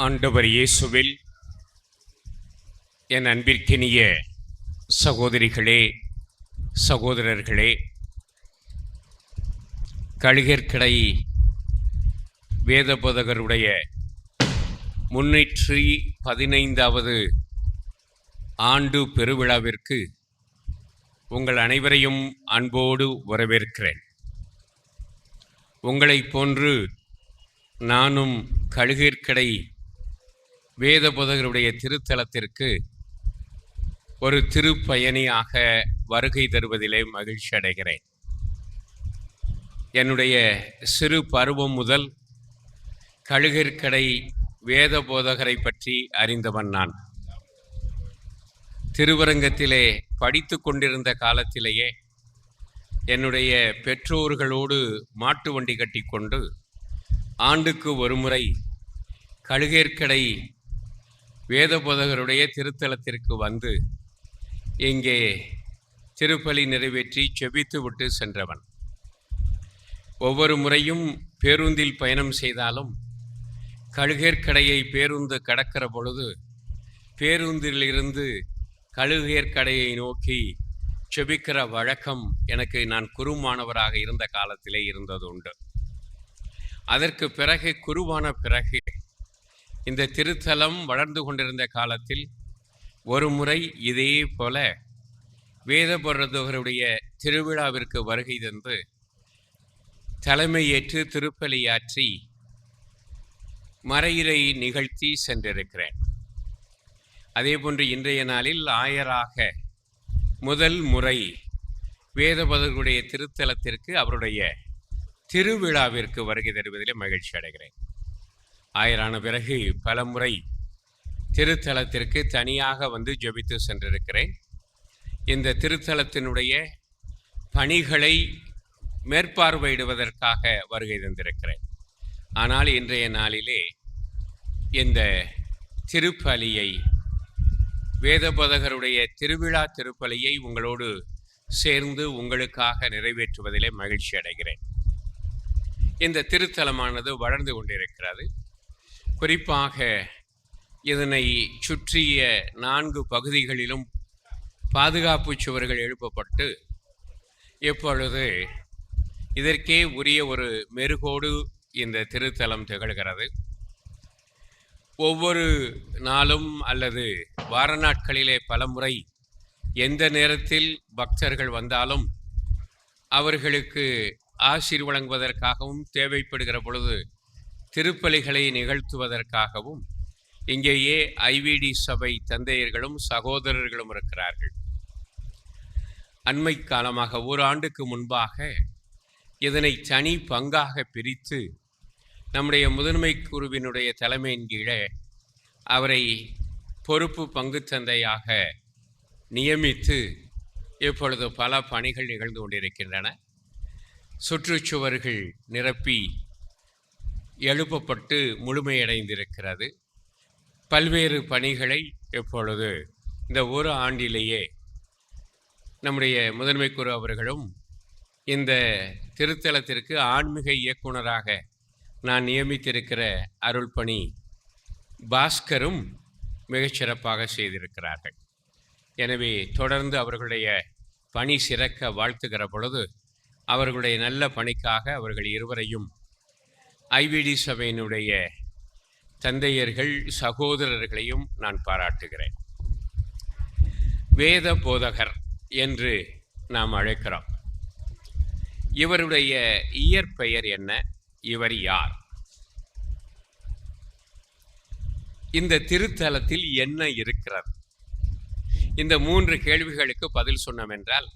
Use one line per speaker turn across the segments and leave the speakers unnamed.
ஆண்டவர் இயேசுவில் என் அன்பிற்கினிய சகோதரிகளே, சகோதரர்களே, கழுகேற்கடை வேதபோதகருடைய 315வது ஆண்டு பெருவிழாவிற்கு உங்கள் அனைவரையும் அன்போடு வரவேற்கிறேன். உங்களைப் போன்று நானும் கழுகேற்கடை வேதபோதகருடைய திருத்தலத்திற்கு ஒரு திருப்பயணியாக வருகை தருவதிலே மகிழ்ச்சி அடைகிறேன். என்னுடைய சிறு பருவம் முதல் கழுகேற்கடை வேதபோதகரை பற்றி அறிந்தவன் நான். திருவரங்கத்திலே படித்து கொண்டிருந்த காலத்திலேயே என்னுடைய பெற்றோர்களோடு மாட்டு வண்டி கட்டி கொண்டு ஆண்டுக்கு ஒரு முறை கழுகேற்கடை வேதபோதகருடைய திருத்தலத்திற்கு வந்து இங்கே திருப்பலி நிறைவேற்றி செபித்து விட்டு சென்றவன். ஒவ்வொரு முறையும் பேருந்தில் பயணம் செய்தாலும் கழுகேற்கடையை பேருந்து கடக்கிற பொழுது பேருந்திலிருந்து கழுகேற்கடையை நோக்கி செபிக்கிற வழக்கம் எனக்கு நான் குருமானவராக இருந்த காலத்திலே இருந்தது உண்டு. அதற்கு பிறகு குருவான பிறகு இந்த திருத்தலம் வளர்ந்து கொண்டிருந்த காலத்தில் ஒரு முறை இதே போல வேதபோதகருடைய திருவிழாவிற்கு வருகை தந்து தலைமையேற்று திருப்பலியாற்றி மறையிறை நிகழ்த்தி சென்றிருக்கிறேன். அதேபோன்று இன்றைய நாளில் ஆயராக முதல் முறை வேதபோதகருடைய திருத்தலத்திற்கு அவருடைய திருவிழாவிற்கு வருகை தருவதிலே மகிழ்ச்சி அடைகிறேன். ஆயரான பிறகு பல முறை திருத்தலத்திற்கு தனியாக வந்து ஜெபித்து சென்றிருக்கிறேன். இந்த திருத்தலத்தினுடைய பணிகளை மேற்பார்வையிடுவதற்காக வருகை தந்திருக்கிறேன். ஆனால் இன்றைய நாளிலே இந்த திருப்பலியை வேதபோதகருடைய திருவிழா திருப்பலியை உங்களோடு சேர்ந்து உங்களுக்காக நிறைவேற்றுவதிலே மகிழ்ச்சி அடைகிறேன். இந்த திருத்தலமானது வளர்ந்து கொண்டிருக்கிறது. குறிப்பாக இதனை சுற்றிய 4 பகுதிகளிலும் பாதுகாப்பு சுவர்கள் எழுப்பப்பட்டு இப்பொழுது இதற்கே உரிய ஒரு மெருகோடு இந்த திருத்தலம் திகழ்கிறது. ஒவ்வொரு நாளும் அல்லது வார நாட்களிலே பலமுறை எந்த நேரத்தில் பக்தர்கள் வந்தாலும் அவர்களுக்கு ஆசீர் வழங்குவதற்காகவும் தேவைப்படுகிற பொழுது திருப்பலிகளை நிகழ்த்துவதற்காகவும் இங்கேயே ஐவிடி சபை தந்தையர்களும் சகோதரர்களும் இருக்கிறார்கள். அண்மை காலமாக ஒரு ஆண்டுக்கு முன்பாக இதனை தனி பங்காக பிரித்து நம்முடைய முதன்மை குருவினுடைய தலைமையின் கீழே அவரை பொறுப்பு பங்கு தந்தையாக நியமித்து இப்பொழுது பல பணிகள் நிகழ்ந்து கொண்டிருக்கின்றன. சுற்றுச்சுவர்கள் நிரப்பி எழுப்பப்பட்டு முழுமையடைந்திருக்கிறது. பல்வேறு பணிகளை இப்பொழுது இந்த ஒரு ஆண்டிலேயே நம்முடைய முதன்மை குரு அவர்களும் இந்த திருத்தலத்திற்கு ஆன்மீக இயக்குனராக நான் நியமித்திருக்கிற அருள்பணி பாஸ்கரும் மிகச்சிறப்பாக செய்திருக்கிறார்கள். எனவே தொடர்ந்து அவர்களுடைய பணி சிறக்க வாழ்த்துகிற பொழுது அவர்களுடைய நல்ல பணிக்காக அவர்கள் இருவரையும் ஐவிடி சபையினுடைய தந்தையர்கள் சகோதரர்களையும் நான் பாராட்டுகிறேன். வேத போதகர் என்று நாம் அழைக்கிறோம். இவருடைய இயற்பெயர் என்ன? இவர் யார்? இந்த திருத்தலத்தில் என்ன இருக்கிறது? இந்த 3 கேள்விகளுக்கு பதில் சொன்னோம் என்றால்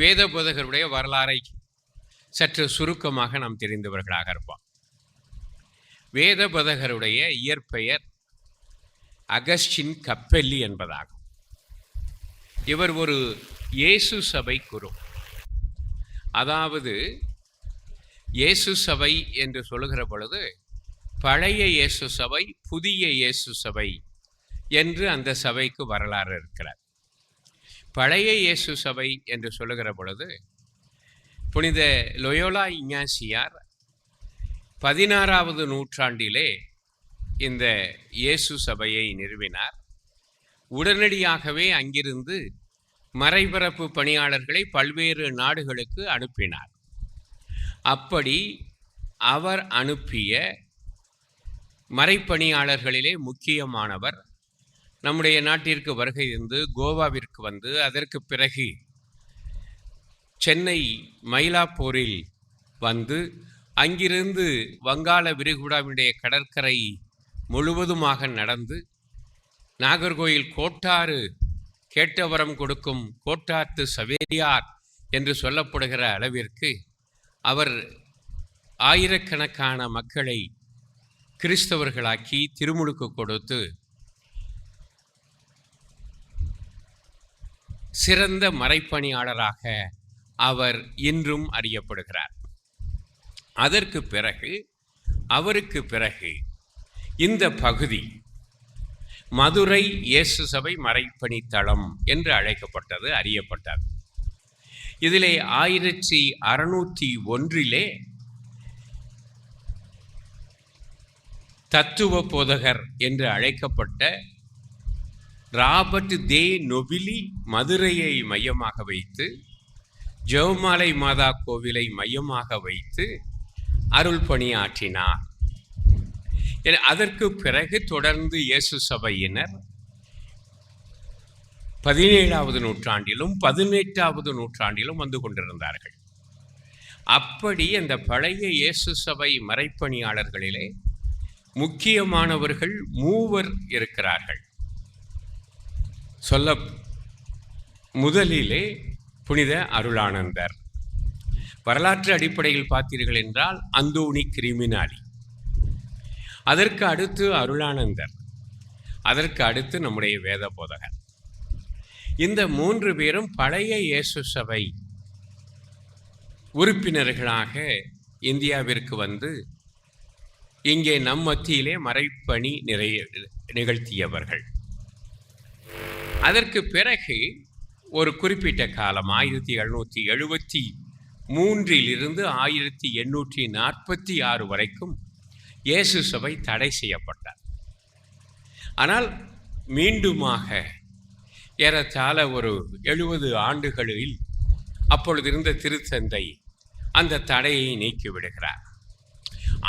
வேதபோதகருடைய வரலாறை சற்று சுருக்கமாக நாம் தெரிந்தவர்களாக இருப்போம். வேதபோதகருடைய இயற்பெயர் அகஸ்டின் கப்பெல்லி என்பதாகும். இவர் ஒரு இயேசு சபை குரு. அதாவது இயேசு சபை என்று சொல்லுகிற பொழுது பழைய இயேசு சபை, புதிய இயேசு சபை என்று அந்த சபைக்கு வரலாறு இருக்கிறார். பழைய இயேசு சபை என்று சொல்லுகிற பொழுது புனித லொயோலா இஞ்ஞாசியார் 16வது நூற்றாண்டிலே இந்த இயேசு சபையை நிறுவினார். உடனடியாகவே அங்கிருந்து மறைபரப்பு பணியாளர்களை பல்வேறு நாடுகளுக்கு அனுப்பினார். அப்படி அவர் அனுப்பிய மறைப்பணியாளர்களிலே முக்கியமானவர் நம்முடைய நாட்டிற்கு வருகை இருந்து கோவாவிற்கு வந்து அதற்கு பிறகு சென்னை மயிலாப்பூரில் வந்து அங்கிருந்து வங்காள விரிகுடாவினுடைய கடற்கரை முழுவதுமாக நடந்து நாகர்கோயில் கோட்டாறு கேட்டவரம் கொடுக்கும் கோட்டாத்து சவேரியார் என்று சொல்லப்படுகிற அளவிற்கு அவர் ஆயிரக்கணக்கான மக்களை கிறிஸ்தவர்களாக்கி திருமுழுக்கு கொடுத்து சிறந்த மறைப்பணியாளராக அவர் இன்றும் அறியப்படுகிறார். அவருக்கு பிறகு இந்த பகுதி மதுரை இயேசு சபை மறைப்பணி தளம் என்று அழைக்கப்பட்டது, அறியப்பட்டது. இதிலே 1601 தத்துவ போதகர் என்று அழைக்கப்பட்ட ராபர்ட் தே நொபிலி மதுரையை மையமாக வைத்து ஜெவமாலை மாதா கோவிலை மையமாக வைத்து அருள் பணியாற்றினார். அதற்கு பிறகு தொடர்ந்து இயேசு சபையினர் 17வது நூற்றாண்டிலும் 18வது நூற்றாண்டிலும் வந்து கொண்டிருந்தார்கள். அப்படி அந்த பழைய இயேசு சபை மறைப்பணியாளர்களிலே முக்கியமானவர்கள் 3 இருக்கிறார்கள். முதலிலே புனித அருளானந்தர். வரலாற்று அடிப்படையில் பார்த்தீர்கள் என்றால் அந்தோணி கிரிமினாலி, அதற்கு அடுத்து அருளானந்தர், அதற்கு அடுத்து நம்முடைய வேத போதகர். இந்த 3 பேரும் பழைய இயேசு சபை உறுப்பினர்களாக இந்தியாவிற்கு வந்து இங்கே நம் மத்தியிலே மறைப்பணி நிகழ்த்தியவர்கள். அதற்கு பிறகு ஒரு குறிப்பிட்ட காலம் 1773 1846 வரைக்கும் இயேசு சபை தடை செய்யப்பட்டார். ஆனால் மீண்டுமாக ஏறத்தாழ ஒரு 70 ஆண்டுகளில் அப்பொழுது இருந்த திருத்தந்தை அந்த தடையை நீக்கிவிடுகிறார்.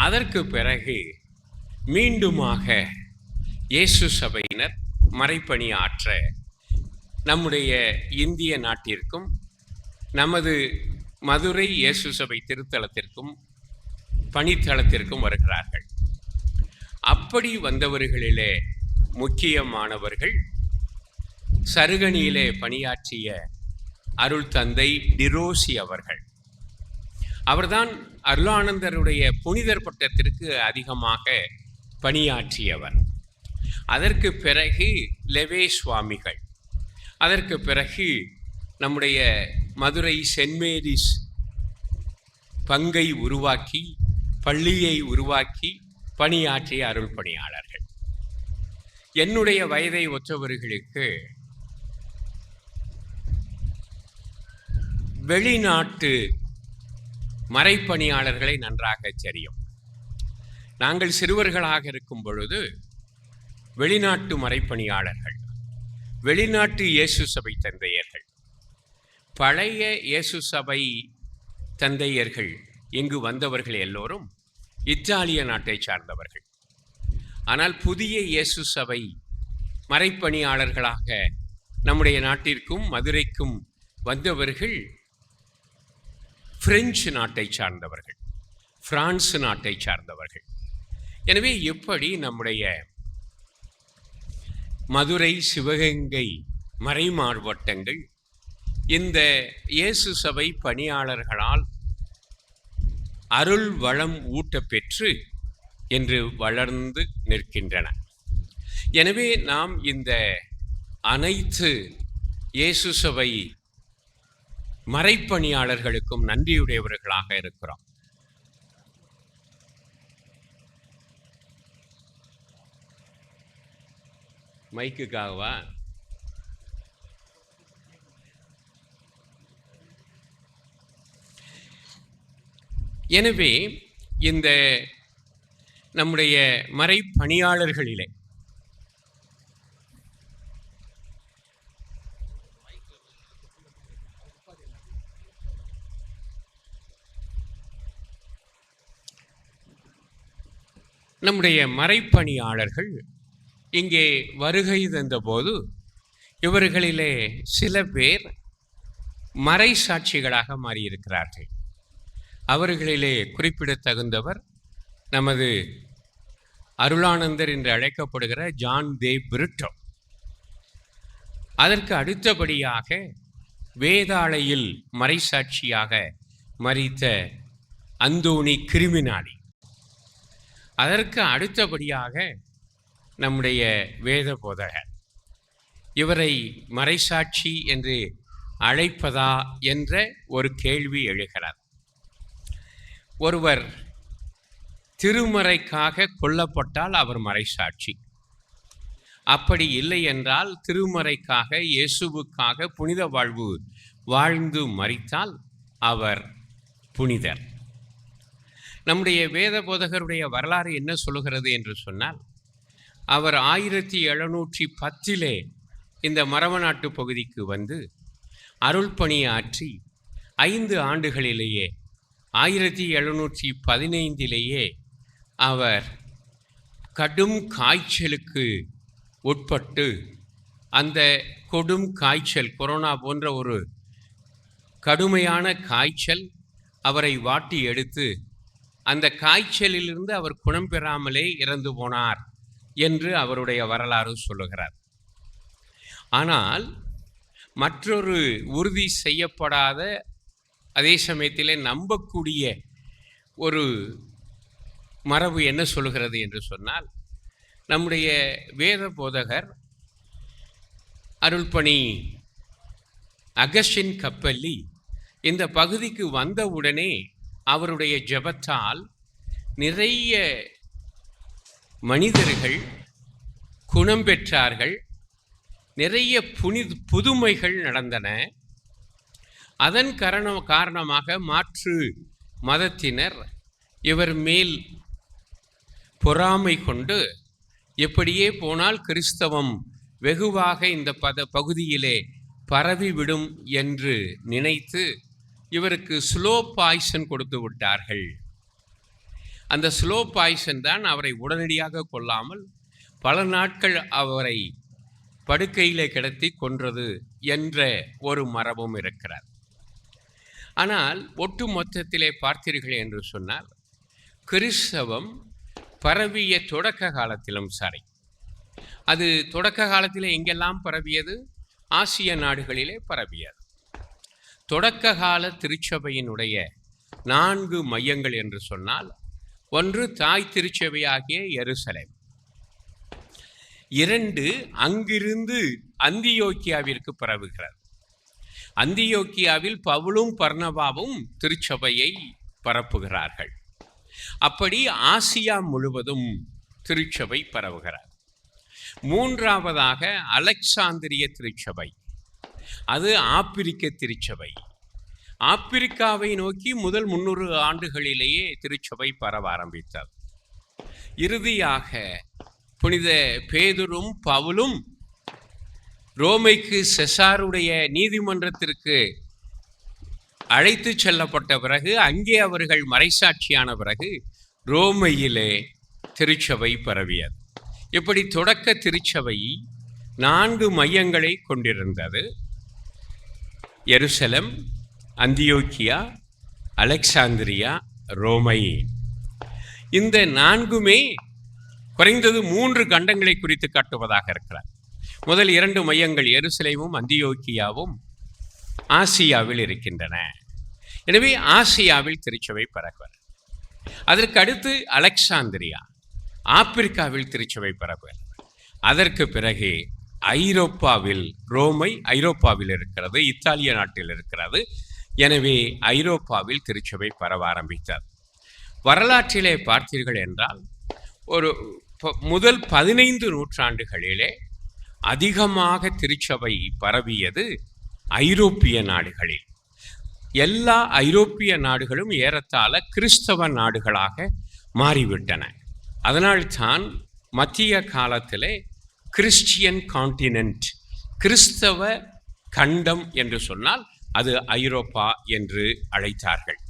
அதற்கு பிறகு மீண்டுமாக இயேசு சபையினர் மறைப்பணி ஆற்ற நம்முடைய இந்திய நாட்டிற்கும் நமது மதுரை இயேசு சபை திருத்தலத்திற்கும் பணித்தளத்திற்கும் வருகிறார்கள். அப்படி வந்தவர்களிலே முக்கியமானவர்கள் சருகணியிலே பணியாற்றிய அருள் தந்தை டிரோசி அவர்கள். அவர்தான் அருளானந்தருடைய புனிதர் பட்டத்திற்கு அதிகமாக பணியாற்றியவர். அதற்கு பிறகு லெவே சுவாமிகள், அதற்கு பிறகு நம்முடைய மதுரை சென்ட் மேரிஸ் பங்கை உருவாக்கி பள்ளியை உருவாக்கி பணியாற்றிய அருள் பணியாளர்கள். என்னுடைய வயதை ஒற்றவர்களுக்கு வெளிநாட்டு மறைப்பணியாளர்களை நன்றாக தெரியும். நாங்கள் சிறுவர்களாக இருக்கும் பொழுது வெளிநாட்டு மறைப்பணியாளர்கள், வெளிநாட்டு இயேசு சபை தந்தையர்கள், பழைய இயேசு சபை தந்தையர்கள் இங்கு வந்தவர்கள் எல்லோரும் இத்தாலிய நாட்டை சார்ந்தவர்கள். ஆனால் புதிய இயேசு சபை மறைப்பணியாளர்களாக நம்முடைய நாட்டிற்கும் மதுரைக்கும் வந்தவர்கள் பிரெஞ்சு நாட்டை சார்ந்தவர்கள், பிரான்ஸ் நாட்டை சார்ந்தவர்கள். எனவே இப்படி நம்முடைய மதுரை சிவகங்கை மறைமாவட்டங்கள் இந்த இயேசு சபை பணியாளர்களால் அருள் வளம் ஊட்டப்பெற்று என்று வளர்ந்து நிற்கின்றன. எனவே நாம் இந்த அனைத்து இயேசு சபை மறைப்பணியாளர்களுக்கும் நன்றியுடையவர்களாக இருக்கிறோம். மைக்குக்காகவா? எனவே இந்த நம்முடைய மறைப்பணியாளர்களிலே நம்முடைய மறைப்பணியாளர்கள் இங்கே வருகை தந்தபோது இவர்களிலே சில பேர் மறை சாட்சிகளாக மாறியிருக்கிறார்கள். அவர்களிலே குறிப்பிடத்தகுந்தவர் நமது அருளானந்தர் என்று அழைக்கப்படுகிற ஜான் தே பிரிட்டோ. அதற்கு அடுத்தபடியாக வேதாளையில் மறைசாட்சியாக மரித்த அந்தோணி கிரிமினாலி. அதற்கு அடுத்தபடியாக நம்முடைய வேத போதகர். இவரை மறைசாட்சி என்று அழைப்பதா என்ற ஒரு கேள்வி எழுகிறது. ஒருவர் திருமறைக்காக கொல்லப்பட்டால் அவர் மறைசாட்சி. அப்படி இல்லை என்றால் திருமறைக்காக இயேசுவுக்காக புனித வாழ்வு வாழ்ந்து மரித்தால் அவர் புனிதர். நம்முடைய வேத போதகருடைய வரலாறு என்ன சொல்லுகிறது என்று சொன்னால், அவர் 1710 இந்த மரவநாட்டு பகுதிக்கு வந்து அருள் பணியாற்றி 5 ஆண்டுகளிலேயே 1715 அவர் கடும் காய்ச்சலுக்கு உட்பட்டு, அந்த கொடும் காய்ச்சல் கொரோனா போன்ற ஒரு கடுமையான காய்ச்சல் அவரை வாட்டி எடுத்து அந்த காய்ச்சலிலிருந்து அவர் குணம் பெறாமலே இறந்து போனார் என்று அவருடைய வரலாறு சொல்லுகிறார். ஆனால் மற்றொரு உறுதி செய்யப்படாத, அதே சமயத்திலே நம்பக்கூடிய ஒரு மரபு என்ன சொல்லுகிறது என்று சொன்னால், நம்முடைய வேத போதகர் அருள்பணி அகஸ்டின் கப்பல்லி இந்த பகுதிக்கு வந்தவுடனே அவருடைய ஜெபத்தால் நிறைய மனிதர்கள் குணம் பெற்றார்கள். நிறைய புதுமைகள் நடந்தன. அதன் காரணமாக மாற்று மதத்தினர் இவர் மேல் பொறாமை கொண்டு, எப்படியே போனால் கிறிஸ்தவம் வெகுவாக இந்த பகுதியிலே பரவிவிடும் என்று நினைத்து இவருக்கு ஸ்லோ பாய்சன் கொடுத்து விட்டார்கள். அந்த ஸ்லோ பாய்சன் தான் அவரை உடனடியாக கொல்லாமல் பல நாட்கள் அவரை படுக்கையிலே கிடத்தி கொன்றது என்ற ஒரு மரபும் இருக்கிறார். ஆனால் ஒட்டு மொத்தத்திலே பார்த்தீர்கள் என்று சொன்னால், கிறிஸ்தவம் பரவிய தொடக்க காலத்திலும் சரி, அது தொடக்க காலத்தில் எங்கெல்லாம் பரவியது? ஆசிய நாடுகளிலே பரவியது. தொடக்க கால திருச்சபையினுடைய 4 மையங்கள் என்று சொன்னால், ஒன்று தாய் திருச்சபையாகிய எருசலேம், 2 அங்கிருந்து அந்தியோக்கியாவிற்கு பரவுகிறது. அந்தியோக்கியாவில் பவுலும் பர்னபாவும் திருச்சபையை பரப்புகிறார்கள். அப்படி ஆசியா முழுவதும் திருச்சபை பரவுகிறார். 3ஆவதாக அலெக்சாந்திரிய திருச்சபை, அது ஆப்பிரிக்க திருச்சபை. ஆப்பிரிக்காவை நோக்கி முதல் 300 ஆண்டுகளிலேயே திருச்சபை பரவ ஆரம்பித்தது. இறுதியாக புனித பேதுரும் பவுலும் ரோமைக்கு செசாருடைய நீதிமன்றத்திற்கு அழைத்து செல்லப்பட்ட பிறகு, அங்கே அவர்கள் மறைசாட்சியான பிறகு ரோமையிலே திருச்சபை பரவியது. இப்படி தொடக்க திருச்சபை 4 மையங்களை கொண்டிருந்தது. எருசலேம், அந்தியோக்கியா, அலெக்சாந்திரியா, ரோமை. இந்த 4மே குறைந்தது 3 கண்டங்களை குறித்து காட்டுவதாக இருக்கிறார். முதல் 2 மையங்கள் எருசலேமும் அந்தியோக்கியாவும் ஆசியாவில் இருக்கின்றன. எனவே ஆசியாவில் திருச்சபை பரவுகிறது. அதற்கு அடுத்து அலெக்சாந்திரியா, ஆப்பிரிக்காவில் திருச்சபை பரவுகிறது. அதற்கு பிறகு ஐரோப்பாவில், ரோமை ஐரோப்பாவில் இருக்கிறது, இத்தாலிய நாட்டில் இருக்கிறது. எனவே ஐரோப்பாவில் திருச்சபை பரவ ஆரம்பித்தார். வரலாற்றிலே பார்த்தீர்கள் என்றால், ஒரு முதல் 15 நூற்றாண்டுகளிலே அதிகமாக திருச்சபை பரவியது ஐரோப்பிய நாடுகளில். எல்லா ஐரோப்பிய நாடுகளும் ஏறத்தாழ கிறிஸ்தவ நாடுகளாக மாறிவிட்டன. அதனால்தான் மத்திய காலத்திலே கிறிஸ்டியன் கான்டினென்ட், கிறிஸ்தவ கண்டம் என்று சொன்னால் அது ஐரோப்பா என்று அழைத்தார்கள்.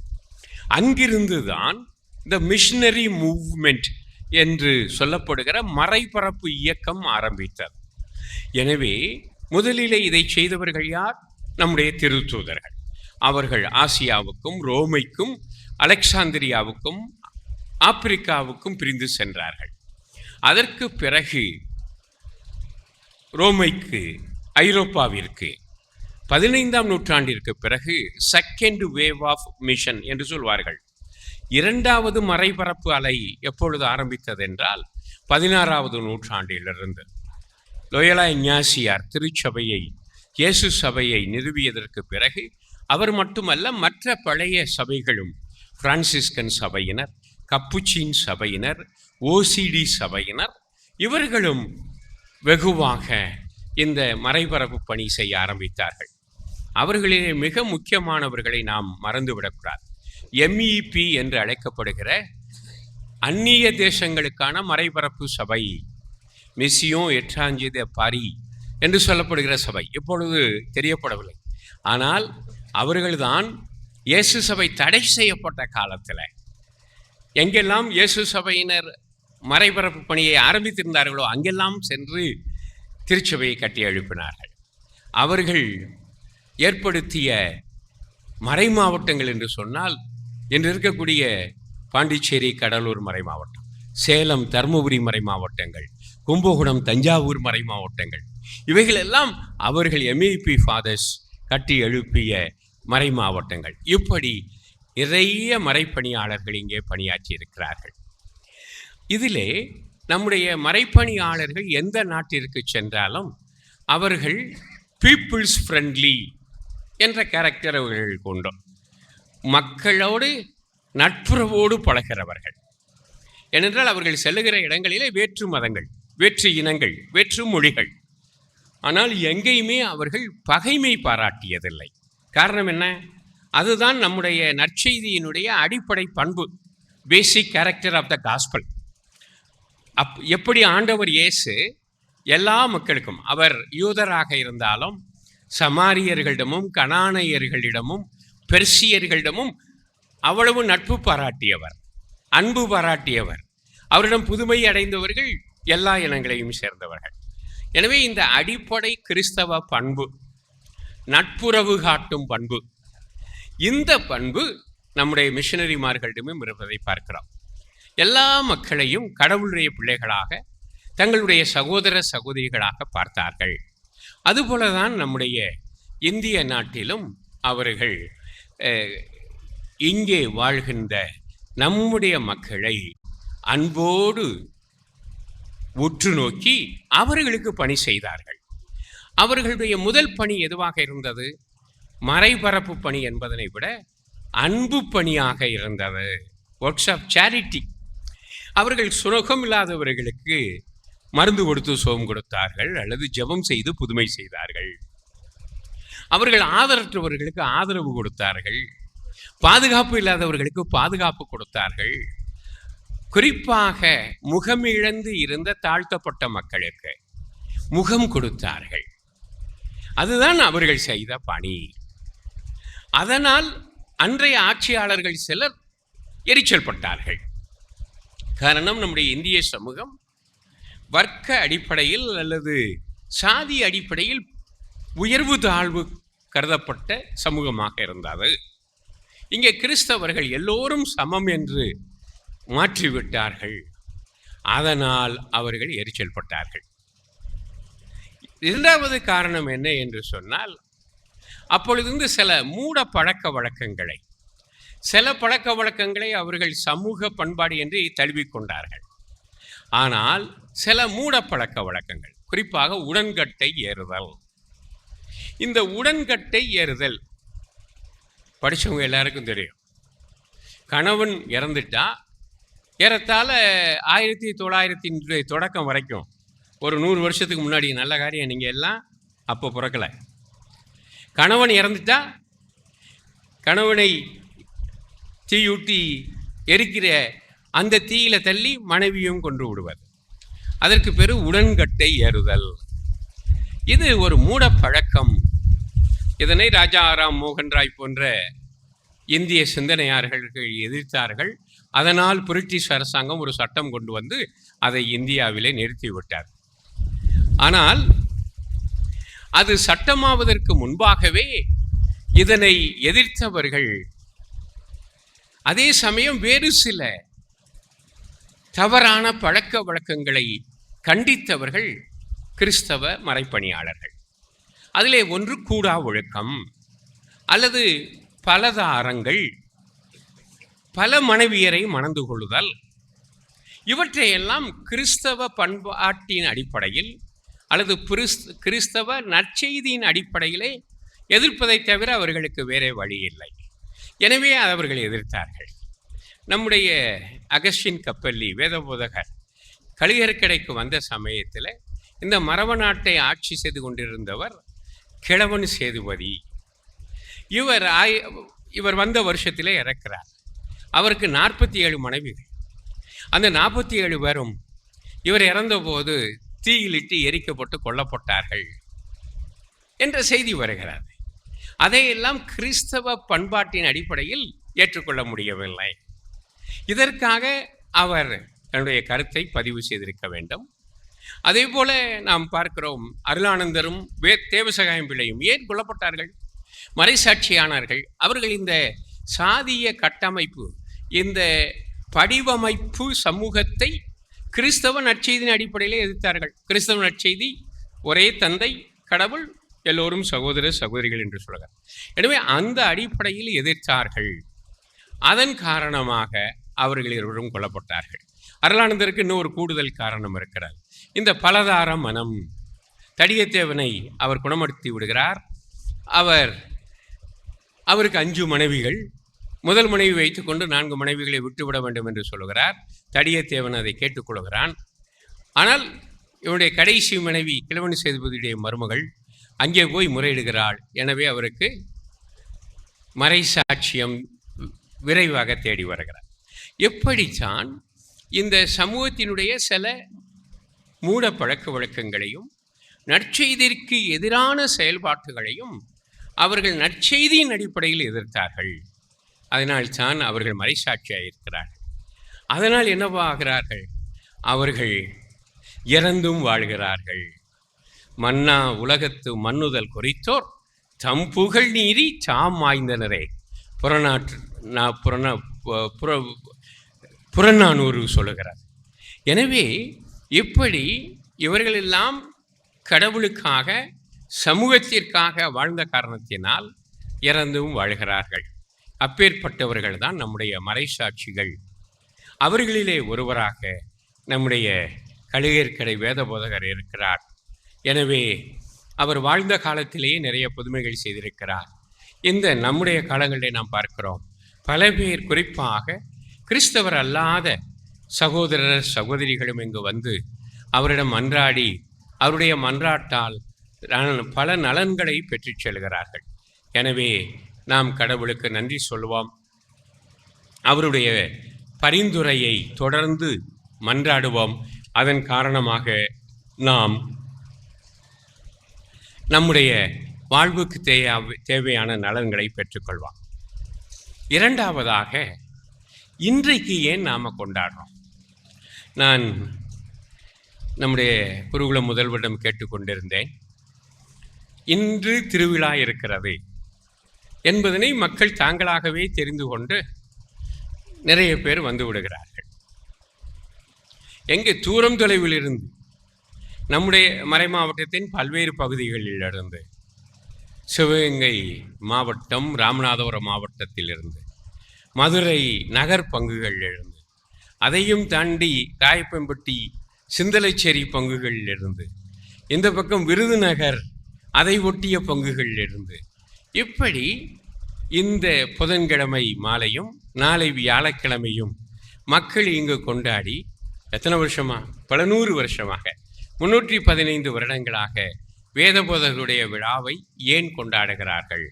அங்கிருந்து தான் இந்த மிஷனரி மூவ்மெண்ட் என்று சொல்லப்படுகிற மறைபரப்பு இயக்கம் ஆரம்பித்தது. எனவே முதலிலே இதை செய்தவர்கள் யார்? நம்முடைய திருத்தூதர்கள். அவர்கள் ஆசியாவுக்கும் ரோமைக்கும் அலெக்சாந்திரியாவுக்கும் ஆப்பிரிக்காவுக்கும் பிரிந்து சென்றார்கள். அதற்கு பிறகு ரோமைக்கு, ஐரோப்பாவிற்கு 15ஆம் நூற்றாண்டிற்கு பிறகு செகண்ட் வேவ் ஆஃப் மிஷன் என்று சொல்வார்கள். இரண்டாவது மறைபரப்பு அலை எப்பொழுது ஆரம்பித்தது என்றால் 16வது நூற்றாண்டிலிருந்து. லோயலா இஞ்ஞாசியார் திருச்சபையை, இயேசு சபையை நிறுவியதற்கு பிறகு அவர் மட்டுமல்ல, மற்ற பழைய சபைகளும், பிரான்சிஸ்கன் சபையினர், கப்புச்சின் சபையினர், ஓசிடி சபையினர், இவர்களும் வெகுவாக இந்த மறைபரப்பு பணி செய்ய ஆரம்பித்தார்கள். அவர்களிலே மிக முக்கியமானவர்களை நாம் மறந்துவிடக்கூடாது. MEP என்று அழைக்கப்படுகிற அந்நிய தேசங்களுக்கான மறைபரப்பு சபை, மிசியோன் எட்ராஞ்சே de பாரிஸ் என்று சொல்லப்படுகிற சபை இப்பொழுது தெரியப்படவில்லை. ஆனால் அவர்கள்தான் இயேசு சபை தடை செய்யப்பட்ட காலத்தில் எங்கெல்லாம் இயேசு சபையினர் மறைபரப்பு பணியை ஆரம்பித்திருந்தார்களோ அங்கெல்லாம் சென்று திருச்சபையை கட்டி எழுப்பினார்கள். அவர்கள் ஏற்படுத்திய மறை மாவட்டங்கள் என்று சொன்னால் இன்று இருக்கக்கூடிய பாண்டிச்சேரி, கடலூர் மறை மாவட்டம், சேலம், தருமபுரி மறை மாவட்டங்கள், கும்பகோணம், தஞ்சாவூர் மறை மாவட்டங்கள், இவைகளெல்லாம் அவர்கள் MEP ஃபாதர்ஸ் கட்டி எழுப்பிய மறை மாவட்டங்கள். இப்படி நிறைய மறைப்பணியாளர்கள் இங்கே பணியாற்றி இருக்கிறார்கள். இதிலே நம்முடைய மறைப்பணியாளர்கள் எந்த நாட்டிற்கு சென்றாலும் அவர்கள் பீப்புள்ஸ் ஃப்ரெண்ட்லி என்ற கேரக்டர் அவர்கள் கொண்டோம். மக்களோடு நட்புறவோடு பழகிறவர்கள். ஏனென்றால் அவர்கள் செல்லுகிற இடங்களிலே வேற்று மதங்கள், வேற்று இனங்கள், வேற்று மொழிகள், ஆனால் எங்கேயுமே அவர்கள் பகைமை பாராட்டியதில்லை. காரணம் என்ன? அதுதான் நம்முடைய நற்செய்தியினுடைய அடிப்படை பண்பு, basic character of the gospel. எப்படி ஆண்டவர் இயேசு எல்லா மக்களுக்கும், அவர் யூதராக இருந்தாலும் சமாரியர்களிடமும் கனானையர்களிடமும் பெர்சியர்களிடமும் அவ்வளவு நட்பு பாராட்டியவர், அன்பு பாராட்டியவர். அவரிடம் புதுமை அடைந்தவர்கள் எல்லா இனங்களையும் சேர்ந்தவர்கள். எனவே இந்த அடிப்படை கிறிஸ்தவ பண்பு, நட்புறவு காட்டும் பண்பு, இந்த பண்பு நம்முடைய மிஷனரிமார்களிடமும் இருப்பதை பார்க்கிறோம். எல்லா மக்களையும் கடவுளுடைய பிள்ளைகளாக, தங்களுடைய சகோதர சகோதரிகளாக பார்த்தார்கள். அதுபோலதான் நம்முடைய இந்திய நாட்டிலும் அவர்கள் இங்கே வாழ்கின்ற நம்முடைய மக்களை அன்போடு உற்று நோக்கி அவர்களுக்கு பணி செய்தார்கள். அவர்களுடைய முதல் பணி எதுவாக இருந்தது? மறைபரப்பு பணி என்பதனை விட அன்பு பணியாக இருந்தது. Works of charity. அவர்கள் சுரகம் இல்லாதவர்களுக்கு மருந்து கொடுத்து சுகம் கொடுத்தார்கள், அல்லது ஜெபம் செய்து புதுமை செய்தார்கள். அவர்கள் ஆதரவற்றவர்களுக்கு ஆதரவு கொடுத்தார்கள், பாதுகாப்பு இல்லாதவர்களுக்கு பாதுகாப்பு கொடுத்தார்கள். குறிப்பாக முகமிழந்து இருந்த தாழ்த்தப்பட்ட மக்களுக்கு முகம் கொடுத்தார்கள். அதுதான் அவர்கள் செய்த பணி. அதனால் அன்றைய ஆட்சியாளர்கள் சிலர் எரிச்சல் பட்டார்கள். காரணம், நம்முடைய இந்திய சமூகம் வர்க்க அடிப்படையில் அல்லது சாதி அடிப்படையில் உயர்வு தாழ்வு கருதப்பட்ட சமூகமாக இருந்தது. இங்கே கிறிஸ்தவர்கள் எல்லோரும் சமம் என்று மாற்றிவிட்டார்கள். அதனால் அவர்கள் எரிச்சல் பட்டார்கள். இரண்டாவது காரணம் என்ன என்று சொன்னால், அப்பொழுது சில மூட பழக்க வழக்கங்களை, சில பழக்க வழக்கங்களை அவர்கள் சமூக பண்பாடு என்று தழுவிக்கொண்டார்கள். ஆனால் சில மூட பழக்க வழக்கங்கள், குறிப்பாக உடன்கட்டை ஏறுதல். இந்த உடன்கட்டை ஏறுதல் படித்தவங்க எல்லாருக்கும் தெரியும். கணவன் இறந்துட்டா ஏறத்தாழ 1900 தொடக்கம் வரைக்கும், ஒரு 100 வருஷத்துக்கு முன்னாடி, நல்ல காரியம், நீங்கள் எல்லாம் அப்போ பிறக்கலை. கணவன் இறந்துட்டா கணவனை தீயூட்டி எரிக்கிற அந்த தீயில தள்ளி மனைவியும் கொன்று விடுவது. அதற்கு பேரு உடன்கட்டை ஏறுதல். இது ஒரு மூட பழக்கம். இதனை ராஜா ராம் மோகன் ராய் போன்ற இந்திய சிந்தனையாளர்கள் எதிர்த்தார்கள். அதனால் பிரிட்டிஷ் அரசாங்கம் ஒரு சட்டம் கொண்டு வந்து அதை இந்தியாவிலே நிறுத்திவிட்டார். ஆனால் அது சட்டமாவதற்கு முன்பாகவே இதனை எதிர்த்தவர்கள், அதே சமயம் வேறு சில தவறான பழக்க வழக்கங்களை கண்டித்தவர்கள் கிறிஸ்தவ மறைப்பணியாளர்கள். அதிலே ஒன்று கூடா ஒழுக்கம் அல்லது பலதாரங்கள், பல மனைவியரை மணந்து கொள்ளுதல். இவற்றையெல்லாம் கிறிஸ்தவ பண்பாட்டின் அடிப்படையில் அல்லது கிறிஸ்தவ நற்செய்தியின் அடிப்படையிலே எதிர்ப்பதை தவிர அவர்களுக்கு வேறே வழி இல்லை. எனவே அவர்கள் எதிர்த்தார்கள். நம்முடைய அகஸ்டின் கப்பல்லி வேதபோதகர் கலிகற்கடைக்கு வந்த சமயத்தில் இந்த மரவ நாட்டை ஆட்சி செய்து கொண்டிருந்தவர் கிழவன் சேதுபதி. இவர் வந்த வருஷத்திலே இறக்கிறார். அவருக்கு 47 மனைவிகள். அந்த 47 பேரும் இவர் இறந்தபோது தீயிலிட்டு எரிக்கப்பட்டு கொல்லப்பட்டார்கள் என்ற செய்தி வருகிறது. அதையெல்லாம் கிறிஸ்தவ பண்பாட்டின் அடிப்படையில் ஏற்றுக்கொள்ள முடியவில்லை. இதற்காக அவர் தன்னுடைய கருத்தை பதிவு செய்திருக்க வேண்டும். அதே போல நாம் பார்க்கிறோம், அருளானந்தரும் தேவசகாயம் பிள்ளையும் ஏன் கொல்லப்பட்டார்கள்? மறைசாட்சியானார்கள். அவர்கள் இந்த சாதிய கட்டமைப்பு, இந்த படிவமைப்பு சமூகத்தை கிறிஸ்தவ நற்செய்தியின் அடிப்படையிலே எதிர்த்தார்கள். கிறிஸ்தவ நற்செய்தி ஒரே தந்தை கடவுள், எல்லோரும் சகோதர சகோதரிகள் என்று சொல்கிறார். எனவே அந்த அடிப்படையில் எதிர்த்தார்கள். அதன் காரணமாக அவர்கள் இருவரும் கொல்லப்பட்டார்கள். அருளானந்தருக்கு இன்னொரு கூடுதல் காரணம் இருக்கிறார். இந்த பலதார மனம். தடியத்தேவனை அவர் குணப்படுத்தி விடுகிறார். அவருக்கு 5 மனைவிகள். முதல் மனைவி வைத்துக்கொண்டு 4 மனைவிகளை விட்டுவிட வேண்டும் என்று சொல்லுகிறார். தடியத்தேவன் அதை கேட்டுக்கொள்கிறான். ஆனால் இவனுடைய கடைசி மனைவி கிழவன் சேதுபதியுடைய மருமகள் அங்கே போய் முறையிடுகிறாள். எனவே அவருக்கு மறைசாட்சியம் விரைவாக தேடி வருகிறார். எப்படித்தான் இந்த சமூகத்தினுடைய சில மூட பழக்க வழக்கங்களையும் நற்செய்திற்கு எதிரான செயல்பாட்டுகளையும் அவர்கள் நற்செய்தியின் அடிப்படையில் எதிர்த்தார்கள். அதனால்தான் அவர்கள் மறைசாட்சியாக இருக்கிறார்கள். அதனால் என்னவாகிறார்கள்? அவர்கள் இறந்தும் வாழ்கிறார்கள். மன்னா உலகத்து மன்னுதல் குறித்தோர் தம் புகழ் நீரி தாம் வாய்ந்தனரே புறநானூறு சொல்லுகிறார். எனவே இப்படி இவர்களெல்லாம் கடவுளுக்காக சமூகத்திற்காக வாழ்ந்த காரணத்தினால் இறந்தும் வாழ்கிறார்கள். அப்பேற்பட்டவர்கள் தான் நம்முடைய மறைசாட்சிகள். அவர்களிலே ஒருவராக நம்முடைய கலிகற்கடை வேதபோதகர் இருக்கிறார். எனவே அவர் வாழ்ந்த காலத்திலேயே நிறைய புதுமைகள் செய்திருக்கிறார். இந்த நம்முடைய காலங்களிலே நாம் பார்க்கிறோம், பல பேர் குறிப்பாக கிறிஸ்தவர் அல்லாத சகோதரர் சகோதரிகளும் இங்கு வந்து அவரிடம் மன்றாடி அவருடைய மன்றாட்டால் பல நலன்களை பெற்றுச் செல்கிறார்கள். எனவே நாம் கடவுளுக்கு நன்றி சொல்வோம். அவருடைய பரிந்துரையை தொடர்ந்து மன்றாடுவோம். அதன் காரணமாக நாம் நம்முடைய வாழ்வுக்கு தேவையான நலன்களை பெற்றுக்கொள்வோம். இரண்டாவதாக, இன்றைக்கு ஏன் நாம் கொண்டாடுறோம்? நான் நம்முடைய குருகுல முதல்வரிடம் கேட்டுக்கொண்டிருந்தேன். இன்று திருவிழா இருக்கிறது என்பதனை மக்கள் தாங்களாகவே தெரிந்து கொண்டு நிறைய பேர் வந்து விடுகிறார்கள். எங்கே தூரம் தொலைவில் இருந்து, நம்முடைய மறை மாவட்டத்தின் பல்வேறு பகுதிகளிலிருந்து, சிவகங்கை மாவட்டம், ராமநாதபுரம் மாவட்டத்திலிருந்து, மதுரை நகர் பங்குகளிலிருந்து, அதையும் தாண்டி ராயப்பம்பட்டி சிந்தலைச்சேரி பங்குகளிலிருந்து, இந்த பக்கம் விருதுநகர் அதை ஒட்டிய பங்குகளிலிருந்து, இப்படி இந்த புதன்கிழமை மாலையும் நாளை வியாழக்கிழமையும் மக்கள் இங்கு கொண்டாடி எத்தனை வருஷமா? பல 100 வருஷமாக, 315 வருடங்களாக வேதபோதகருடைய விழாவை ஏன் கொண்டாடுகிறார்கள்?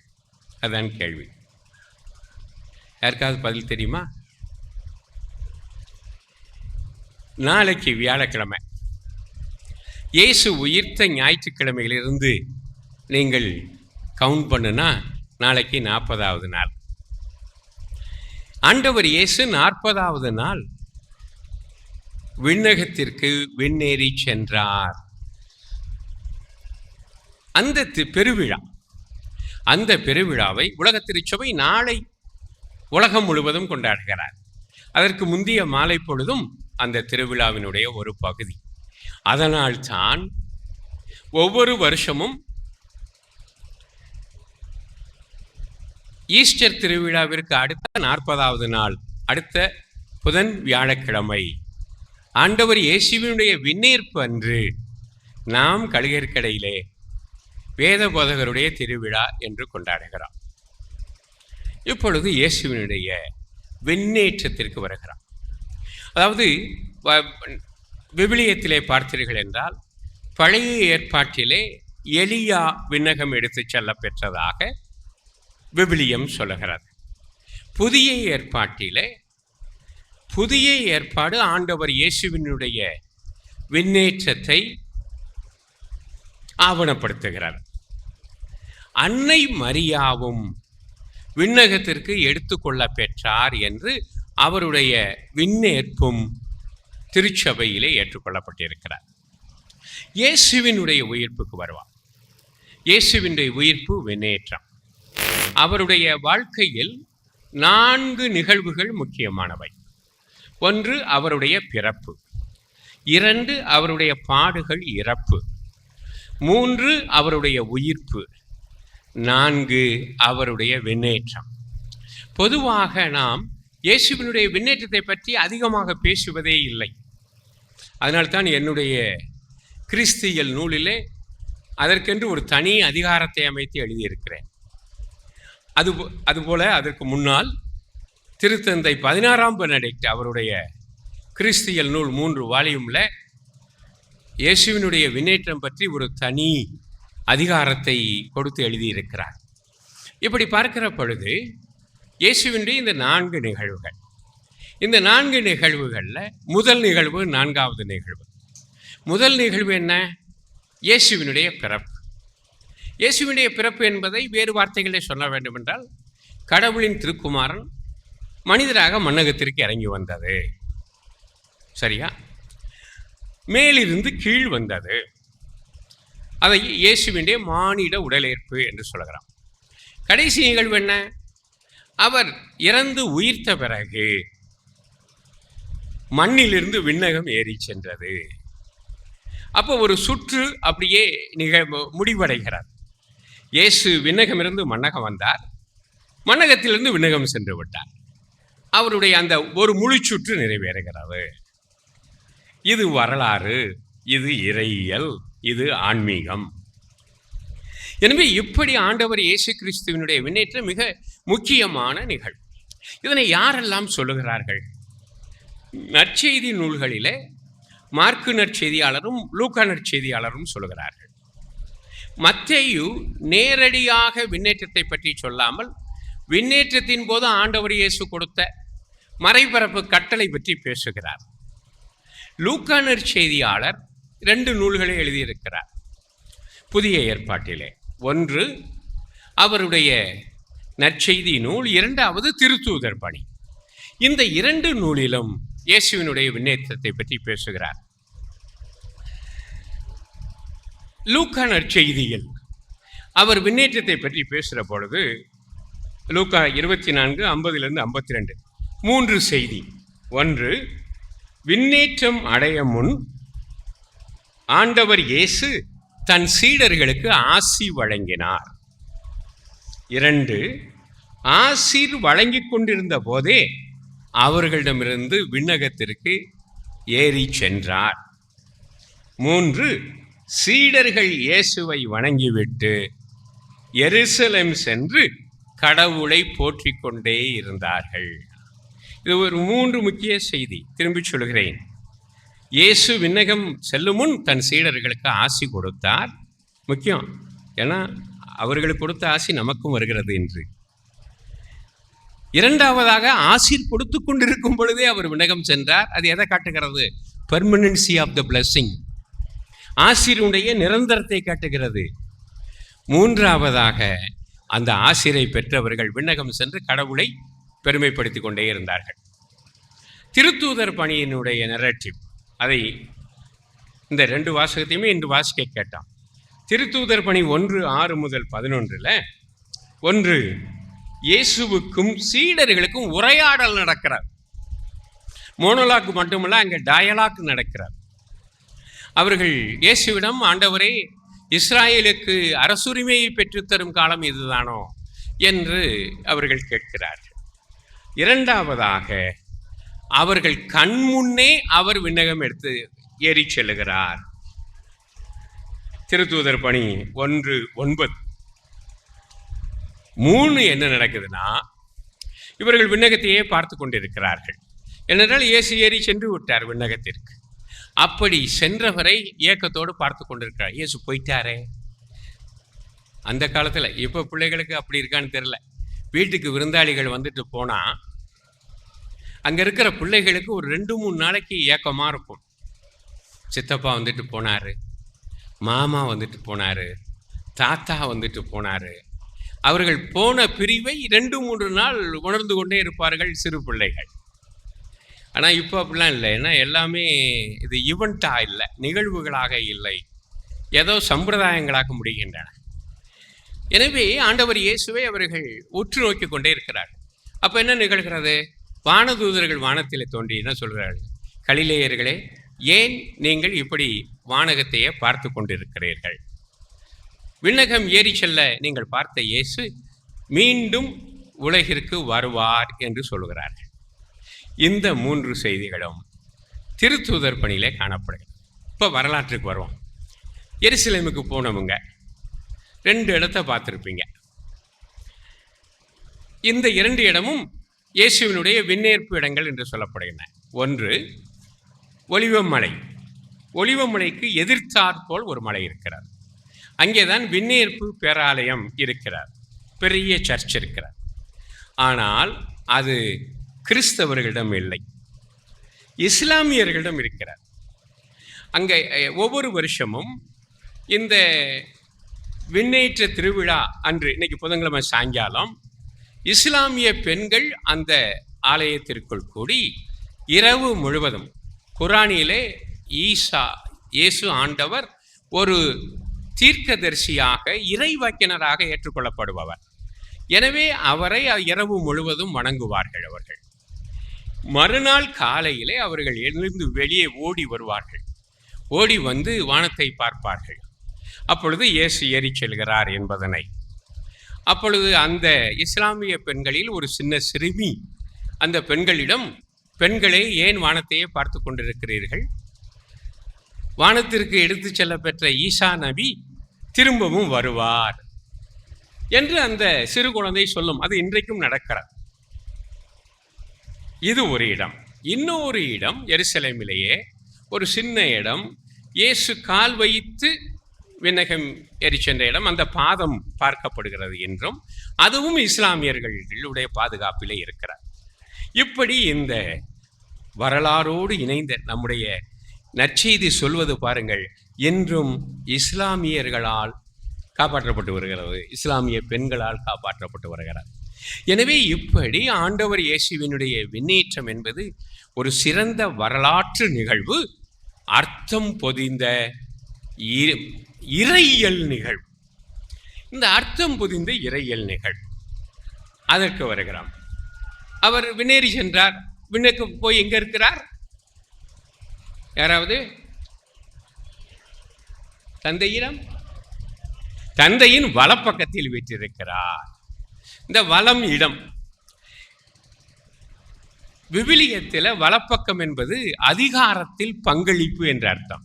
அதான் கேள்வி. யாருக்காவது பதில் தெரியுமா? நாளைக்கு வியாழக்கிழமை. இயேசு உயிர்த்த ஞாயிற்றுக்கிழமையிலிருந்து நீங்கள் கவுண்ட் பண்ணுனா நாளைக்கு 40வது நாள். ஆண்டவர் இயேசு 40வது நாள் விண்ணகத்திற்கு விண்ணேறி சென்றார். அந்த பெருவிழா, அந்த பெருவிழாவை உலக திருச்சபை நாளை உலகம் முழுவதும் கொண்டாடுகிறார். அதற்கு முந்தைய மாலை பொழுதும் அந்த திருவிழாவினுடைய ஒரு பகுதி. அதனால்தான் ஒவ்வொரு வருஷமும் ஈஸ்டர் திருவிழாவிற்கு அடுத்த 40வது நாள், அடுத்த புதன் வியாழக்கிழமை, ஆண்டவர் இயேசுவினுடைய விண்ணேற்பு அன்று நாம் கழுகற்கடையிலே வேத போதகருடைய திருவிழா என்று கொண்டாடுகிறோம். இப்பொழுது இயேசுவினுடைய விண்ணேற்றத்திற்கு வருகிறோம். அதாவது விவிலியத்திலே பார்த்தீர்கள் என்றால், பழைய ஏற்பாட்டிலே எலியா விண்ணகம் எடுத்து செல்ல பெற்றதாக விவிலியம் சொல்லுகிறது. புதிய ஏற்பாட்டிலே புதிய ஏற்பாடு ஆண்டவர் இயேசுவினுடைய விண்ணேற்றத்தை ஆவணப்படுத்துகிறார். அன்னை மரியாவும் விண்ணகத்திற்கு எடுத்துக்கொள்ள பெற்றார் என்று அவருடைய விண்ணேற்பும் திருச்சபையிலே ஏற்றுக்கொள்ளப்பட்டிருக்கிறார். இயேசுவினுடைய உயிர்ப்புக்கு வருவார். இயேசுவினுடைய உயிர்ப்பு விண்ணேற்றம். அவருடைய வாழ்க்கையில் 4 நிகழ்வுகள் முக்கியமானவை. 1 அவருடைய பிறப்பு, 2 அவருடைய பாடுகள் இறப்பு, 3 அவருடைய உயிர்ப்பு, 4 அவருடைய விண்ணேற்றம். பொதுவாக நாம் இயேசுவினுடைய விண்ணேற்றத்தை பற்றி அதிகமாக பேசுவதே இல்லை. அதனால்தான் என்னுடைய கிறிஸ்தியல் நூலிலே அதற்கென்று ஒரு தனி அதிகாரத்தை அமைத்து எழுதியிருக்கிறேன். அதுபோல அதற்கு முன்னால் திருத்தந்தை 16ஆம் பெனடிக்ட் அவருடைய கிறிஸ்தியல் நூல் 3 வால்யூமில் இயேசுவினுடைய விண்ணேற்றம் பற்றி ஒரு தனி அதிகாரத்தை கொடுத்து எழுதியிருக்கிறார். இப்படி பார்க்கிற பொழுது இயேசுவினுடைய இந்த 4 நிகழ்வுகள், இந்த 4 நிகழ்வுகளில் முதல் நிகழ்வு 4வது நிகழ்வு. முதல் நிகழ்வு என்ன? இயேசுவினுடைய பிறப்பு. இயேசுவினுடைய பிறப்பு என்பதை வேறு வார்த்தைகளை சொல்ல வேண்டும் என்றால், கடவுளின் திருக்குமாரன் மனிதராக மண்ணகத்திற்கு இறங்கி வந்தது. சரியா? மேலிருந்து கீழ் வந்தது. அதை இயேசுவினுடைய மானிட உடலேற்பு என்று சொல்கிறான். கடைசி நிகழ்வு என்ன? அவர் இறந்து உயிர்த்த பிறகு மண்ணிலிருந்து விண்ணகம் ஏறி சென்றது. அப்போ ஒரு சுற்று அப்படியே முடிவடைகிறார். இயேசு விண்ணகமிருந்து மண்ணகம் வந்தார், மண்ணகத்திலிருந்து விண்ணகம் சென்று விட்டார். அவருடைய அந்த ஒரு முழு சுற்று நிறைவேறுகிறது. இது வரலாறு, இது இறையியல், இது ஆன்மீகம். எனவே இப்படி ஆண்டவர் இயேசு கிறிஸ்துவினுடைய விண்ணேற்றம் மிக முக்கியமான நிகழ்வு. இதனை யாரெல்லாம் சொல்லுகிறார்கள்? நற்செய்தி நூல்களிலே மார்க்கு நற்செய்தியாளரும் லூக்கா நற்செய்தியாளரும் சொல்லுகிறார்கள். மத்தேயு நேரடியாக விண்ணேற்றத்தை பற்றி சொல்லாமல் விண்ணேற்றத்தின் போது ஆண்டவர் இயேசு கொடுத்த மறைபரப்பு கட்டளை பற்றி பேசுகிறார். லூக்கா நற்செய்தியாளர் 2 நூல்களை எழுதியிருக்கிறார் புதிய ஏற்பாட்டிலே. 1 அவருடைய நற்செய்தி நூல், 2வது திருத்தூதர் பணி. இந்த 2 நூலிலும் இயேசுவினுடைய விண்ணேற்றத்தை பற்றி பேசுகிறார். லூக்கா நற்செய்தியில் அவர் விண்ணேற்றத்தை பற்றி பேசுகிற பொழுது லூக்கா 24:50-52 3 செய்தி. 1, விண்ணேற்றம் அடைய முன் ஆண்டவர் இயேசு தன் சீடர்களுக்கு ஆசி வழங்கினார். 2, ஆசீர் வழங்கிக் கொண்டிருந்த போதே அவர்களிடமிருந்து விண்ணகத்திற்கு ஏறி சென்றார். 3, சீடர்கள் இயேசுவை வணங்கிவிட்டு எருசலேம் சென்று கடவுளை போற்றிக் கொண்டே இருந்தார்கள். இது ஒரு 3 முக்கிய செய்தி. திரும்பி சொல்கிறேன். இயேசு விண்ணகம் செல்லும் முன் தன் சீடர்களுக்கு ஆசி கொடுத்தார். முக்கியம், ஏன்னா அவர்களுக்கு கொடுத்த ஆசி நமக்கும் வருகிறது என்று. 2வதாக ஆசீர் கொடுத்து கொண்டிருக்கும் பொழுதே அவர் விண்ணகம் சென்றார். அது எதை காட்டுகிறது? பெர்மனன்சி ஆஃப் த பிளஸிங், ஆசிரியருடைய நிரந்தரத்தை காட்டுகிறது. மூன்றாவதாக அந்த ஆசிரை பெற்றவர்கள் விண்ணகம் சென்று கடவுளை பெருமைப்படுத்தி கொண்டே இருந்தார்கள். திருத்தூதர் பணியினுடைய நரேட்டிவ், அதை இந்த 2 வாசகத்தையுமே இன்று வாசிக்க கேட்டான். திருத்தூதர் பணி 1:6 முதல் 11 1 இயேசுவுக்கும் சீடர்களுக்கும் உரையாடல் நடக்கிறார். மோனோலாக் மட்டுமல்ல, அங்கே டயலாக் நடக்கிறார். அவர்கள் இயேசுவிடம், ஆண்டவரே, இஸ்ராயலுக்கு அரசுரிமையை பெற்றுத்தரும் காலம் இதுதானோ என்று அவர்கள் கேட்கிறார்கள். இரண்டாவதாக அவர்கள் கண்முன்னே அவர் விண்ணகம் எடுத்து ஏறி செல்லுகிறார். திருத்தூதர் பணி 1:9. 3 என்ன நடக்குதுன்னா, இவர்கள் விண்ணகத்தையே பார்த்து கொண்டிருக்கிறார்கள். ஏனென்றால் இயேசு ஏறி சென்று விட்டார் விண்ணகத்திற்கு. அப்படி சென்றவரை ஏக்கத்தோடு பார்த்து கொண்டிருக்கிறார். இயேசு போயிட்டாரே. அந்த காலத்தில், இப்போ பிள்ளைகளுக்கு அப்படி இருக்கான்னு தெரியல, வீட்டுக்கு விருந்தாளிகள் வந்துட்டு போனால் அங்கே இருக்கிற பிள்ளைகளுக்கு ஒரு 2-3 நாளைக்கு ஏக்கமாக இருக்கும். சித்தப்பா வந்துட்டு போனார், மாமா வந்துட்டு போனார், தாத்தா வந்துட்டு போனார். அவர்கள் போன பிரிவை 2-3 நாள் உணர்ந்து கொண்டே இருப்பார்கள் சிறு பிள்ளைகள். ஆனால் இப்போ அப்படிலாம் இல்லை. ஏன்னா எல்லாமே இது ஈவெண்ட்டாக இல்லை, நிகழ்வுகளாக இல்லை, ஏதோ சம்பிரதாயங்களாக முடிகின்றன. எனவே ஆண்டவர் இயேசுவை அவர்கள் உற்று நோக்கி கொண்டே இருக்கிறார். அப்போ என்ன நிகழ்கிறது? வானதூதர்கள் வானத்திலே தோன்றி என்ன சொல்கிறார்கள்? கலிலேயர்களே, ஏன் நீங்கள் இப்படி வானகத்தையே பார்த்து கொண்டிருக்கிறீர்கள்? விண்ணகம் ஏறி செல்ல நீங்கள் பார்த்த இயேசு மீண்டும் உலகிற்கு வருவார் என்று சொல்கிறார்கள். இந்த 3 செய்திகளும் திருத்தூதர் பணியிலே காணப்படுகிறது. இப்போ வரலாற்றுக்கு வருவோம். எருசலேமுக்கு போனவங்க 2 இடத்தை பார்த்துருப்பீங்க. இந்த 2 இடமும் இயேசுவினுடைய விண்ணேற்பு இடங்கள் என்று சொல்லப்படுகின்றன. 1 ஒலிவமலை. ஒலிவமலைக்கு எதிர்த்தாற்போல் ஒரு மலை இருக்கிறார். அங்கேதான் விண்ணேற்பு பேராலயம் இருக்கிறார், பெரிய சர்ச் இருக்கிறார். ஆனால் அது கிறிஸ்தவர்களிடம் இல்லை, இஸ்லாமியர்களிடம் இருக்கிறார். அங்கே ஒவ்வொரு வருஷமும் இந்த விண்ணேற்ற திருவிழா அன்று, இன்னைக்கு புதன்கிழமை சாயங்காலம், இஸ்லாமிய பெண்கள் அந்த ஆலயத்திற்குள் கூடி இரவு முழுவதும், குரானிலே இயேசு ஆண்டவர் ஒரு தீர்க்கதரிசியாக, இறைவாக்கினராக ஏற்றுக்கொள்ளப்படுபவர். எனவே அவரை இரவு முழுவதும் வணங்குவார்கள். அவர்கள் மறுநாள் காலையிலே அவர்கள் எழுந்து வெளியே ஓடி வருவார்கள். ஓடி வந்து வானத்தை பார்ப்பார்கள். அப்பொழுது இயேசு ஏறி செல்கிறார் என்பதனை. அப்பொழுது அந்த இஸ்லாமிய பெண்களில் ஒரு சின்ன சிறுமி அந்த பெண்களிடம், பெண்களே, ஏன் வானத்தையே பார்த்து கொண்டிருக்கிறீர்கள்? வானத்திற்கு எடுத்து செல்ல பெற்ற ஈசா நபி திரும்பவும் வருவார் என்று அந்த சிறு குழந்தை சொல்லும். அது இன்றைக்கும் நடக்கிறது. இது ஒரு இடம். இன்னொரு இடம் எருசலேமிலேயே ஒரு சின்ன இடம், இயேசு கால் வைத்து விண்ணகம் ஏறி சென்ற இடம். அந்த பாதம் பார்க்கப்படுகிறது என்றும், அதுவும் இஸ்லாமியர்களுடைய பாதுகாப்பிலே இருக்கிறார். இப்படி இந்த வரலாறோடு இணைந்த நம்முடைய நற்செய்தி சொல்வது பாருங்கள், என்றும் இஸ்லாமியர்களால் காப்பாற்றப்பட்டு வருகிறது, இஸ்லாமிய பெண்களால் காப்பாற்றப்பட்டு வருகிறது. எனவே இப்படி ஆண்டவர் இயேசுவினுடைய விண்ணேற்றம் என்பது ஒரு சிறந்த வரலாற்று நிகழ்வு, அர்த்தம் பொதிந்த இறையியல் நிகழ்வு. இந்த அர்த்தம் பொதிந்த இறையியல் நிகழ்வு அதற்கு வருகிறோம். அவர் விண்ணேறி சென்றார். விண்ணுக்கு போய் எங்க இருக்கிறார்? யாராவது? தந்தையின் வலப்பக்கத்தில் வீற்றிருக்கிறார். இந்த வலம் இடம் விவிலியத்தில் வலப்பக்கம் என்பது அதிகாரத்தில் பங்களிப்பு என்ற அர்த்தம்.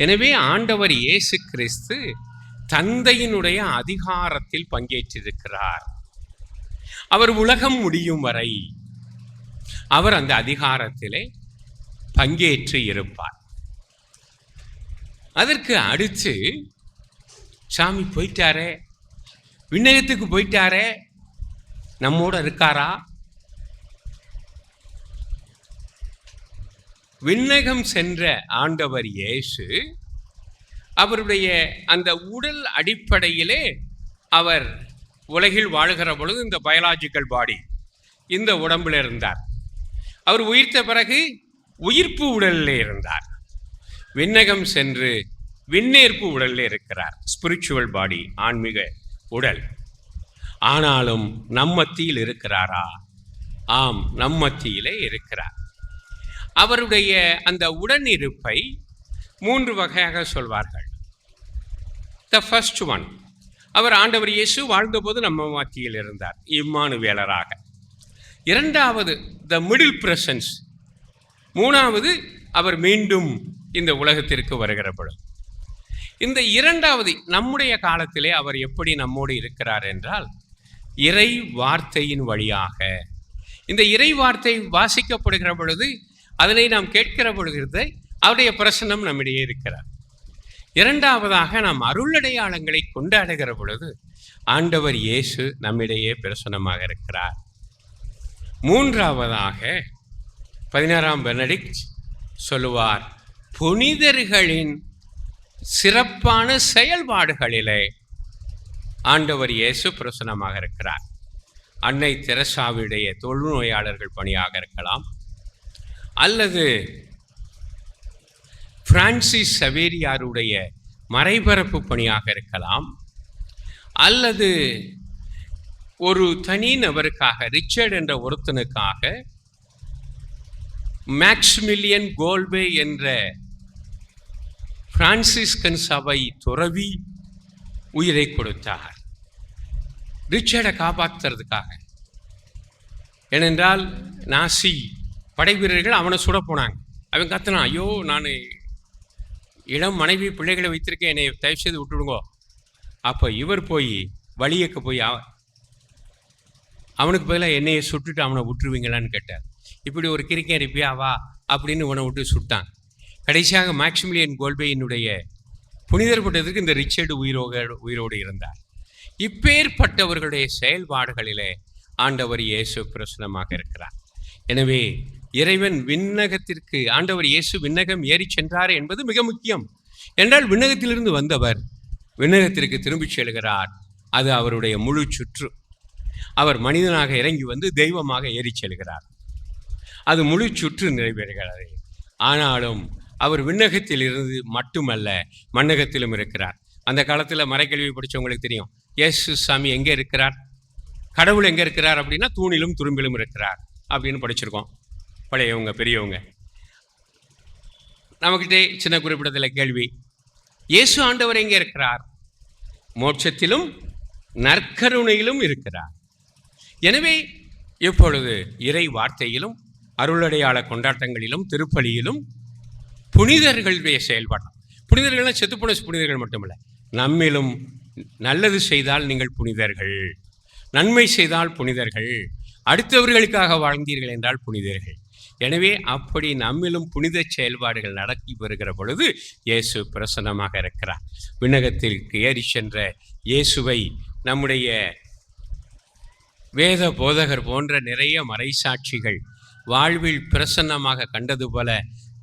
எனவே ஆண்டவர் இயேசு கிறிஸ்து தந்தையினுடைய அதிகாரத்தில் பங்கேற்றிருக்கிறார். அவர் உலகம் முடியும் வரை அவர் அந்த அதிகாரத்திலே பங்கேற்று இருப்பார். அதற்கு அடுத்து சாமி போயிட்டாரே, விண்ணகத்துக்கு போயிட்டாரே, நம்மோட இருக்காரா? விண்ணகம் சென்ற ஆண்டவர் இயேசு அவருடைய அந்த உடல் அடிப்படையிலே அவர் உலகில் வாழ்கிற பொழுது இந்த பயாலாஜிக்கல் பாடி இந்த உடம்பில் இருந்தார். அவர் உயிர்த்த பிறகு உயிர்ப்பு உடலில் இருந்தார். விண்ணகம் சென்று விண்ணேற்பு உடலில் இருக்கிறார், ஸ்பிரிச்சுவல் பாடி, ஆன்மீக உடல். ஆனாலும் நம்மத்தியில் இருக்கிறாரா? ஆம், நம்மத்தியிலே இருக்கிறார். அவருடைய அந்த உடனிருப்பை 3 வகையாக சொல்வார்கள். த ஃபர்ஸ்ட் ஒன், அவர் ஆண்டவர் இயேசு வாழ்ந்தபோது நம்ம மத்தியில் இருந்தார், இம்மானுவேலராக. 2வது த மிடில் பிரசன்ஸ். 3வது அவர் மீண்டும் இந்த உலகத்திற்கு வருகிற பொழுது. இந்த 2வது நம்முடைய காலத்திலே அவர் எப்படி நம்மோடு இருக்கிறார் என்றால், இறை வார்த்தையின் வழியாக. இந்த இறை வார்த்தை வாசிக்கப்படுகிற பொழுது, அதனை நாம் கேட்கிற பொழுது அவருடைய பிரசன்னம் நம்மிடையே இருக்கிறார். 2வதாக நாம் அருளடையாளங்களை கொண்டாடுகிற பொழுது ஆண்டவர் இயேசு நம்மிடையே பிரசன்னமாக இருக்கிறார். 3வதாக 16ஆம் பெனடிக்ட் சொல்லுவார், புனிதர்களின் சிறப்பான செயல்பாடுகளிலே ஆண்டவர் இயேசு பிரசன்னமாக இருக்கிறார். அன்னை தெரசாவுடைய தொழுநோயாளர்கள் பணியாக இருக்கலாம், அல்லது பிரான்சிஸ் சவேரியாருடைய மறைபரப்பு பணியாக இருக்கலாம், அல்லது ஒரு தனி நபருக்காக, ரிச்சர்ட் என்ற ஒருத்தனுக்காக மேக்ஸ்மில்லியன் கோல்பே என்ற பிரான்சிஸ்கன் சபை துறவி உயிரை கொடுத்தார், ரிச்சர்டை காப்பாற்றுறதுக்காக. ஏனென்றால் நாசி படை வீரர்கள் அவனை சுட போனாங்க. அவன் கத்துனான், ஐயோ, நான் இளம் மனைவி பிள்ளைகளை வைத்திருக்கேன், என்னை தயவு செய்து விட்டுடுங்கோ. அப்போ இவர் போய் வழியக்க போய் அவனுக்கு பதிலாக என்னையை சுட்டுட்டு அவனை விட்டுருவீங்களான்னு கேட்டார். இப்படி ஒரு கிரிக்கெட் இருப்பியா வா அப்படின்னு இவனை விட்டு சுட்டான். கடைசியாக மேக்சிமிலியன் கோல்பேயினுடைய புனிதர் பட்டதற்கு இந்த ரிச்சர்டு உயிரோடு இருந்தார். இப்பேற்பட்டவர்களுடைய செயல்பாடுகளிலே ஆண்டவர் இயேசு பிரசன்னமாக இருக்கிறார். எனவே இறைவன் விண்ணகத்திற்கு, ஆண்டவர் இயேசு விண்ணகம் ஏறி சென்றார் என்பது மிக முக்கியம். என்றால் விண்ணகத்திலிருந்து வந்தவர் விண்ணகத்திற்கு திரும்பி செல்கிறார். அது அவருடைய முழு சுற்று. அவர் மனிதனாக இறங்கி வந்து தெய்வமாக ஏறி செல்கிறார். அது முழு சுற்று நிறைவேறுகிறது. ஆனாலும் அவர் விண்ணகத்தில் இருந்து மட்டுமல்ல, மண்ணகத்திலும் இருக்கிறார். அந்த காலத்தில் மறைக்கல்வி படித்தவங்களுக்கு தெரியும், இயேசு சாமி எங்கே இருக்கிறார், கடவுள் எங்கே இருக்கிறார் அப்படின்னா தூணிலும் துரும்பிலும் இருக்கிறார் அப்படின்னு படிச்சிருக்கோம் பழையவங்க பெரியவங்க. நமக்கிட்டே சின்ன குறிப்பிடத்தில் கேள்வி, இயேசு ஆண்டவர் எங்கே இருக்கிறார்? மோட்சத்திலும் நற்கருணையிலும் இருக்கிறார். எனவே இப்பொழுது இறை வார்த்தையிலும் அருளடையாள கொண்டாட்டங்களிலும் திருப்பலியிலும் புனிதர்களுடைய செயல்பாடு, புனிதர்கள்லாம் செத்துப்போன புனிதர்கள் மட்டுமல்ல, நம்மிலும் நல்லது செய்தால் நீங்கள் புனிதர்கள், நன்மை செய்தால் புனிதர்கள், அடுத்தவர்களுக்காக வாழ்ந்தீர்கள் என்றால் புனிதர்கள். எனவே அப்படி நம்மிலும் புனித செயல்பாடுகள் நடத்தி வருகிற பொழுது இயேசு பிரசன்னமாக இருக்கிறார். விண்ணகத்திற்கு ஏறி சென்ற இயேசுவை நம்முடைய வேத போதகர் போன்ற நிறைய மறைசாட்சிகள் வாழ்வில் பிரசன்னமாக கண்டது போல,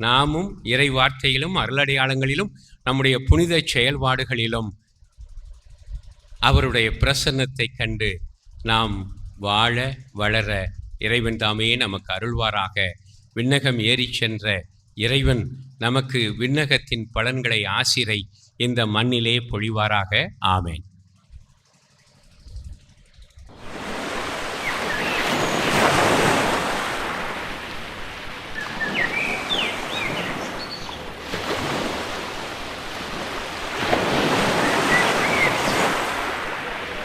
நாமும் இறை வார்த்தையிலும் அருளடையாளங்களிலும் நம்முடைய புனித செயல்பாடுகளிலும் அவருடைய பிரசன்னத்தை கண்டு நாம் வாழ வளர இறைவன் தாமே நமக்கு அருள்வாராக. விண்ணகம் ஏறி சென்ற இறைவன் நமக்கு விண்ணகத்தின் பலன்களை, ஆசிரை இந்த மண்ணிலே பொழிவாராக. ஆமேன்.